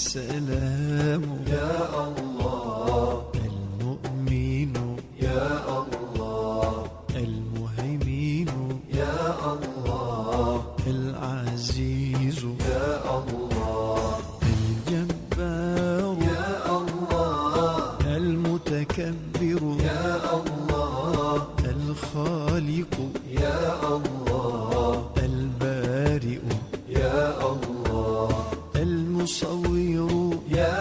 السلام يا الله، المؤمن يا الله، المهيمن يا الله، العزيز يا الله، الجبار يا الله، المتكبر يا الله، الخالق يا الله، البارئ يا الله، المصور يا